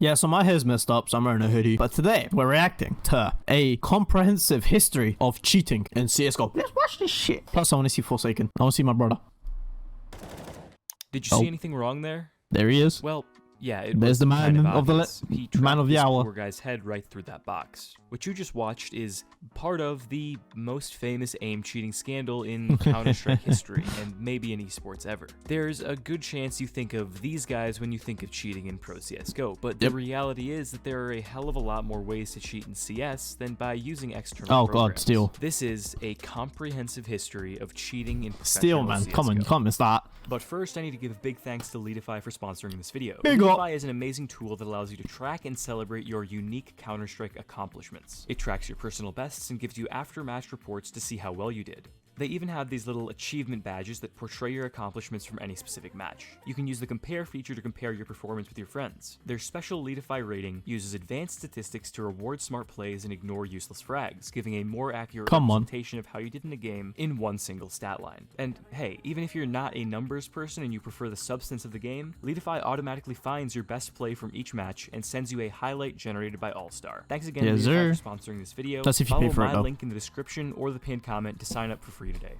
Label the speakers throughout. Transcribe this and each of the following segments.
Speaker 1: Yeah, so my hair's messed up, so I'm wearing a hoodie. But today, we're reacting to a comprehensive history of cheating in CSGO. Let's watch this shit. Plus, I want to see Forsaken. I want to see my brother.
Speaker 2: Did you see anything wrong there?
Speaker 1: There he is.
Speaker 2: Well, yeah,
Speaker 1: there's the man of the man of the hour.
Speaker 2: Poor guy's head right through that box. What you just watched is part of the most famous aim cheating scandal in Counter-Strike history, and maybe in esports ever. There's a good chance you think of these guys when you think of cheating in pro CSGO, but the reality is that there are a hell of a lot more ways to cheat in CS than by using external programs.
Speaker 1: God, Steel.
Speaker 2: This is a comprehensive history of cheating in professional
Speaker 1: Steel, man.
Speaker 2: CSGO.
Speaker 1: Come on, you can't miss that.
Speaker 2: But first, I need to give a big thanks to Leadify for sponsoring this video.
Speaker 1: Big up.
Speaker 2: Leadify is an amazing tool that allows you to track and celebrate your unique Counter-Strike accomplishments. It tracks your personal bests and gives you after-match reports to see how well you did. They even have these little achievement badges that portray your accomplishments from any specific match. You can use the compare feature to compare your performance with your friends. Their special Leadify rating uses advanced statistics to reward smart plays and ignore useless frags, giving a more accurate representation of how you did in a game in one single stat line. And hey, even if you're not a numbers person and you prefer the substance of the game, Leadify automatically finds your best play from each match and sends you a highlight generated by All-Star. Thanks again Leadify for sponsoring this video.
Speaker 1: That's if you pay for it,
Speaker 2: Follow my link in the description or the pinned comment to sign up for free today.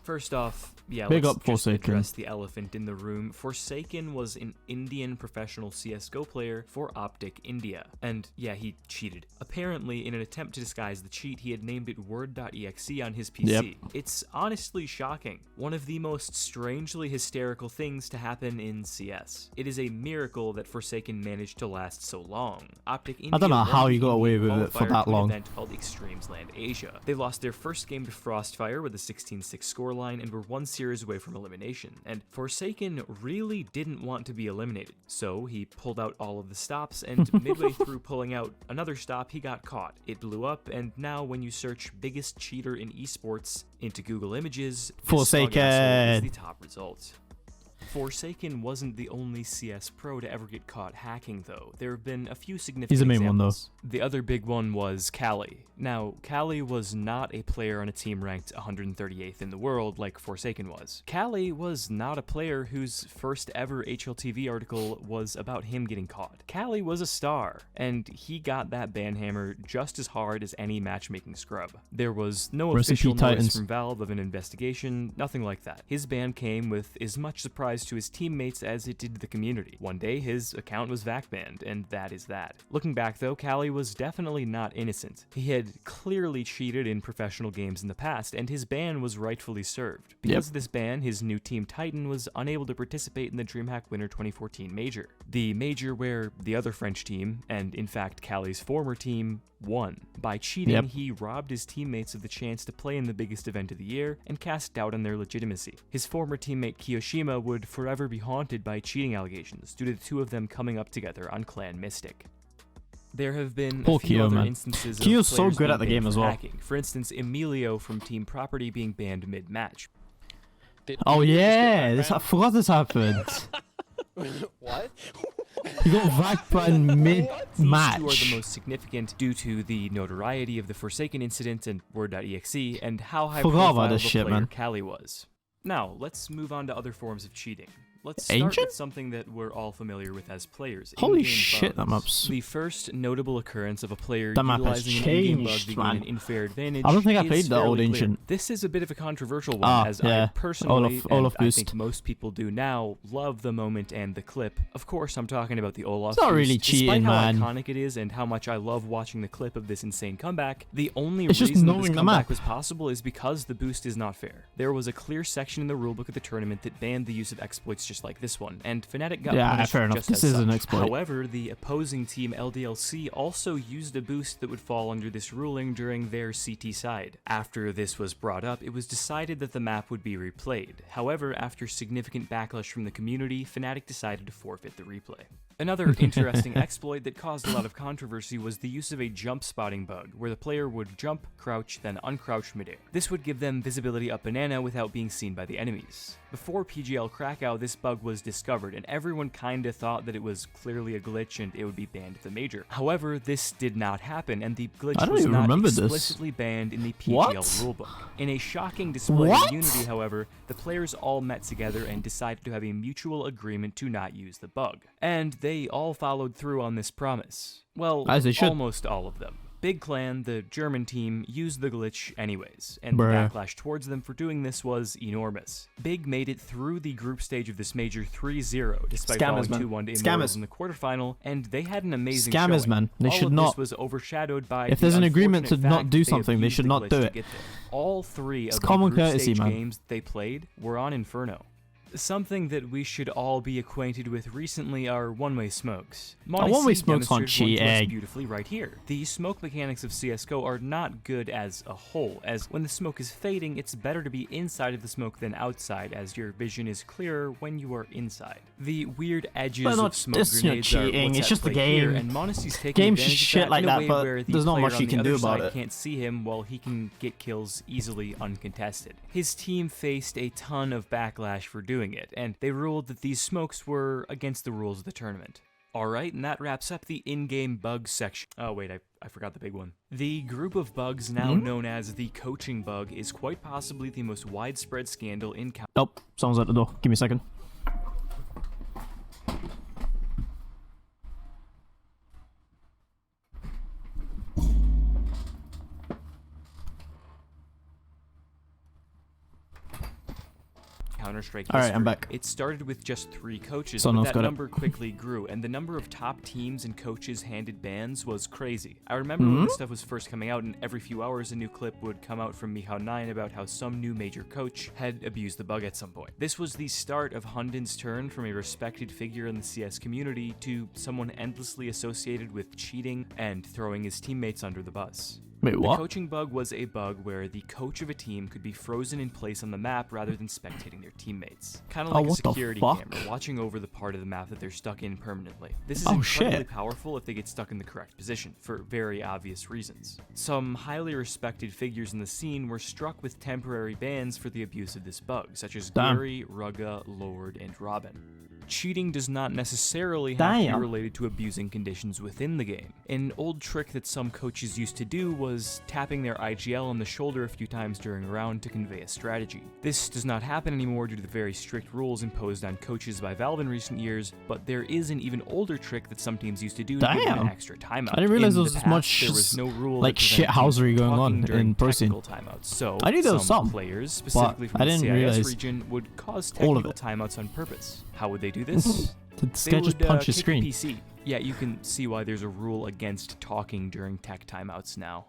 Speaker 2: First off, yeah, let's just address the elephant in the room. Forsaken was an Indian professional CSGO player for Optic India. And yeah, he cheated. Apparently, in an attempt to disguise the cheat, he had named it word.exe on his PC. It's honestly shocking. One of the most strangely hysterical things to happen in CS. It is a miracle that Forsaken managed to last so long. Optic India,
Speaker 1: I don't know how you got away with it for that long.
Speaker 2: Event called Extremes Land Asia. They lost their first game to Frostfire with a 16-6 scoreline and were one series away from elimination, and Forsaken really didn't want to be eliminated, so he pulled out all of the stops, and midway through pulling out another stop, he got caught. It blew up, and now when you search biggest cheater in esports into Google Images, Forsaken is the top result. Forsaken wasn't the only CS pro to ever get caught hacking, though. There have been a few significant
Speaker 1: He's the main
Speaker 2: examples.
Speaker 1: one, though.
Speaker 2: The other big one was kqly. Now, kqly was not a player on a team ranked 138th in the world like Forsaken was. kqly was not a player whose first ever HLTV article was about him getting caught. kqly was a star, and he got that ban hammer just as hard as any matchmaking scrub. There was no official notice from Valve of an investigation, nothing like that. His ban came with as much surprise to his teammates as it did the community. One day, his account was VAC banned, and that is that. Looking back though, kqly was definitely not innocent. He had clearly cheated in professional games in the past, and his ban was rightfully served. Because of this ban, his new team Titan was unable to participate in the DreamHack Winter 2014 Major. The Major where the other French team, and in fact kqly's former team, won. By cheating, he robbed his teammates of the chance to play in the biggest event of the year and cast doubt on their legitimacy. His former teammate Kiyoshima would forever be haunted by cheating allegations due to the two of them coming up together on Clan Mystic. There have been a few other instances of players so good at the game as well. Hacking. For instance, Emilio from Team Property being banned mid-match.
Speaker 1: Oh yeah, I forgot this happened.
Speaker 3: What?
Speaker 1: You got VAC banned mid-match.
Speaker 2: These two are the most significant due to the notoriety of the Forsaken incident and word.exe and how high profile of a player kqly was. Now, let's move on to other forms of cheating. Let's start with something that we're all familiar with as players.
Speaker 1: Holy shit, that map's...
Speaker 2: The first notable occurrence of a player
Speaker 1: that map has
Speaker 2: utilizing an in-game bug to
Speaker 1: changed,
Speaker 2: gain
Speaker 1: man.
Speaker 2: an unfair advantage.
Speaker 1: I don't think I played the old Ancient.
Speaker 2: This is a bit of a controversial one, as I personally, and I think most people do now, love the moment and the clip. Of course, I'm talking about the Olaf
Speaker 1: It's not really cheating, man.
Speaker 2: Despite how iconic it is and how much I love watching the clip of this insane comeback, the only reason that this comeback was possible is because the boost is not fair. There was a clear section in the rulebook of the tournament that banned the use of exploits just like this one, and Fnatic got punished
Speaker 1: fair enough.
Speaker 2: just
Speaker 1: This
Speaker 2: as
Speaker 1: is
Speaker 2: such.
Speaker 1: an exploit.
Speaker 2: However, the opposing team LDLC also used a boost that would fall under this ruling during their CT side. After this was brought up, it was decided that the map would be replayed. However, after significant backlash from the community, Fnatic decided to forfeit the replay. Another interesting exploit that caused a lot of controversy was the use of a jump spotting bug, where the player would jump, crouch, then uncrouch midair. This would give them visibility up banana without being seen by the enemies. Before PGL Krakow, this bug was discovered, and everyone kinda thought that it was clearly a glitch and it would be banned at the major. However, this did not happen, and the glitch was not explicitly banned in the PGL rulebook. In a shocking display of unity, however, the players all met together and decided to have a mutual agreement to not use the bug. And they all followed through on this promise. Well, almost all of them. Big Clan, the German team, used the glitch anyways, and the backlash towards them for doing this was enormous. Big made it through the group stage of this major 3-0, despite falling 2-1 to Immortals in the quarterfinal, and they had an amazing showing.
Speaker 1: Man. They should not.
Speaker 2: This was overshadowed by
Speaker 1: if there's an agreement to not do something, they should not do it.
Speaker 2: All three of the group stage games they played were on Inferno. Something that we should all be acquainted with recently are one-way smokes.
Speaker 1: One-way smokes on cheating.
Speaker 2: Beautifully right here. The smoke mechanics of CSGO are not good as a whole, as when the smoke is fading, it's better to be inside of the smoke than outside, as your vision is clearer when you are inside. The weird edges of smoke grenades
Speaker 1: cheating.
Speaker 2: Are what's
Speaker 1: it's just
Speaker 2: the
Speaker 1: game.
Speaker 2: Here, and Monasty's taking
Speaker 1: Games
Speaker 2: advantage
Speaker 1: shit
Speaker 2: of that
Speaker 1: like
Speaker 2: in a way
Speaker 1: that, but
Speaker 2: where the
Speaker 1: there's not much
Speaker 2: player
Speaker 1: you can
Speaker 2: on the
Speaker 1: do
Speaker 2: other
Speaker 1: about
Speaker 2: side
Speaker 1: it.
Speaker 2: Can't see him while he can get kills easily uncontested. His team faced a ton of backlash for doing it, and they ruled that these smokes were against the rules of the tournament. Alright, and that wraps up the in-game bugs section. Oh wait, I forgot the big one. The group of bugs now known as the coaching bug is quite possibly the most widespread scandal in
Speaker 1: Oh, someone's at the door. Give me a second.
Speaker 2: Counter-Strike
Speaker 1: history.
Speaker 2: Alright,
Speaker 1: I'm back.
Speaker 2: It started with just 3 coaches,
Speaker 1: Someone
Speaker 2: but that number quickly grew, and the number of top teams and coaches handed bans was crazy. I remember when this stuff was first coming out, and every few hours a new clip would come out from Mihao9 about how some new major coach had abused the bug at some point. This was the start of Hundin's turn from a respected figure in the CS community to someone endlessly associated with cheating and throwing his teammates under the bus.
Speaker 1: Wait, what?
Speaker 2: The coaching bug was a bug where the coach of a team could be frozen in place on the map rather than spectating their teammates. Kind of like a security camera watching over the part of the map that they're stuck in permanently. This is incredibly powerful if they get stuck in the correct position, for very obvious reasons. Some highly respected figures in the scene were struck with temporary bans for the abuse of this bug, such as Gary, Rugga, Lord, and Robin. Cheating does not necessarily have to be related to abusing conditions within the game. An old trick that some coaches used to do was tapping their IGL on the shoulder a few times during a round to convey a strategy. This does not happen anymore due to the very strict rules imposed on coaches by Valve in recent years, but there is an even older trick that some teams used to do to give them an extra timeout.
Speaker 1: I didn't realize there was as much
Speaker 2: there was no rule
Speaker 1: like shithousery going on in person.
Speaker 2: Timeouts. So
Speaker 1: I knew there was some
Speaker 2: players, specifically from the CIS region, would cause technical timeouts on purpose. How would they do this?
Speaker 1: This guy just punch his screen.
Speaker 2: PC. Yeah, you can see why there's a rule against talking during tech timeouts now.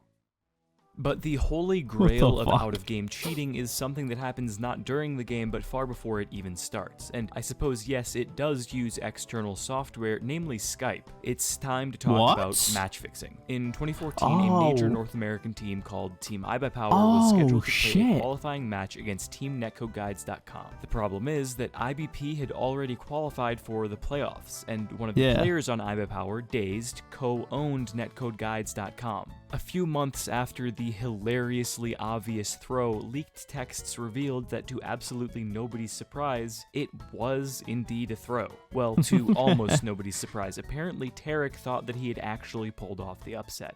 Speaker 2: But the holy grail of out-of-game cheating is something that happens not during the game, but far before it even starts. And I suppose, yes, it does use external software, namely Skype. It's time to talk about match fixing. In 2014, a major North American team called Team ibuypower was scheduled to play a qualifying match against Team netcodeguides.com. The problem is that IBP had already qualified for the playoffs, and one of the players on ibuypower, Dazed, co-owned netcodeguides.com. A few months after the hilariously obvious throw, leaked texts revealed that to absolutely nobody's surprise, it was indeed a throw. Well, to almost nobody's surprise, apparently Tarek thought that he had actually pulled off the upset.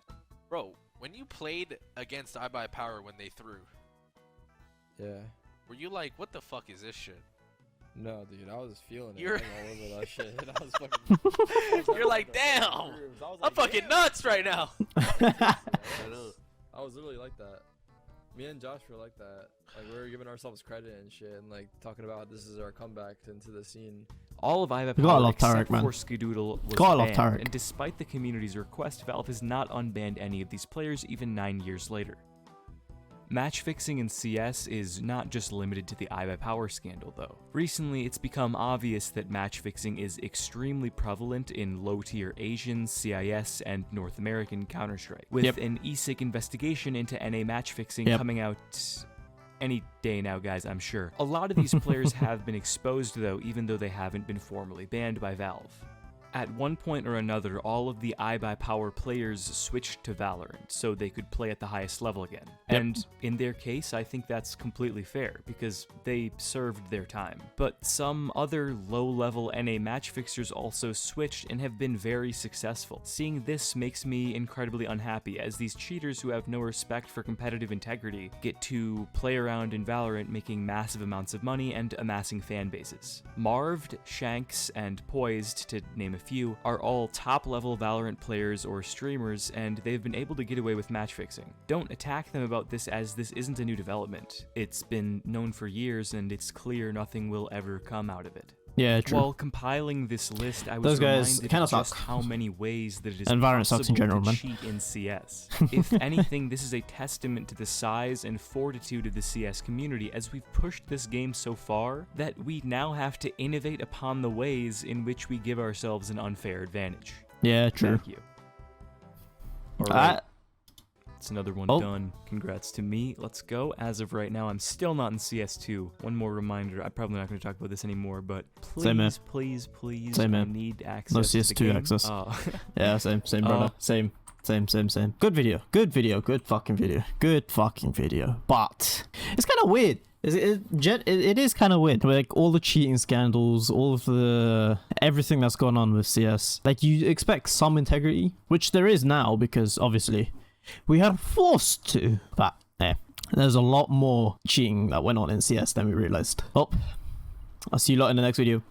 Speaker 3: Bro, when you played against ibuypower when they threw, were you like, what the fuck is this shit?
Speaker 4: No, dude, I was feeling it. All over that shit. I was fucking.
Speaker 3: You're like, damn! I'm fucking nuts right now!
Speaker 4: I was literally like that. Me and Josh were like that. Like, we were giving ourselves credit and shit, and like talking about this is our comeback into the scene.
Speaker 2: All of ibuypower except for Skadoodle was banned, and despite the community's request, Valve has not unbanned any of these players even 9 years later. Match fixing in CS is not just limited to the ibuypower scandal, though. Recently, it's become obvious that match fixing is extremely prevalent in low-tier Asian, CIS, and North American Counter-Strike, with an ESIC investigation into NA match fixing coming out any day now, guys, I'm sure. A lot of these players have been exposed, though, even though they haven't been formally banned by Valve. At one point or another, all of the ibuypower players switched to Valorant so they could play at the highest level again.
Speaker 1: Yep.
Speaker 2: And in their case, I think that's completely fair because they served their time. But some other low-level NA match fixers also switched and have been very successful. Seeing this makes me incredibly unhappy, as these cheaters who have no respect for competitive integrity get to play around in Valorant making massive amounts of money and amassing fan bases. Marved, Shanks, and Poised, to name a few, are all top-level Valorant players or streamers, and they've been able to get away with match fixing. Don't attack them about this, as this isn't a new development. It's been known for years, and it's clear nothing will ever come out of it.
Speaker 1: Yeah, true.
Speaker 2: While compiling this list, I was
Speaker 1: Those guys
Speaker 2: reminded
Speaker 1: kinda
Speaker 2: of just
Speaker 1: suck.
Speaker 2: how many ways that it is
Speaker 1: And Valorant sucks in
Speaker 2: possible
Speaker 1: general,
Speaker 2: to
Speaker 1: man.
Speaker 2: cheat in CS. If anything, this is a testament to the size and fortitude of the CS community, as we've pushed this game so far that we now have to innovate upon the ways in which we give ourselves an unfair advantage.
Speaker 1: Yeah, true.
Speaker 2: Thank you. Alright, it's another one
Speaker 1: Oh.
Speaker 2: done. Congrats to me. Let's go. As of right now, I'm still not in CS2. One more reminder, I'm probably not going to talk about this anymore, but
Speaker 1: Same here.
Speaker 2: please,
Speaker 1: Same
Speaker 2: I
Speaker 1: here.
Speaker 2: need access
Speaker 1: No
Speaker 2: to the
Speaker 1: CS2
Speaker 2: game.
Speaker 1: access.
Speaker 2: Oh.
Speaker 1: Yeah, same, brother. Same. Good video. Good fucking video. But it's kind of weird. It is kind of weird. Like, all the cheating scandals, all of the everything that's gone on with CS. Like, you expect some integrity, which there is now, because obviously we are forced to. But yeah, there's a lot more cheating that went on in CS than we realized. Oh, I'll see you lot in the next video.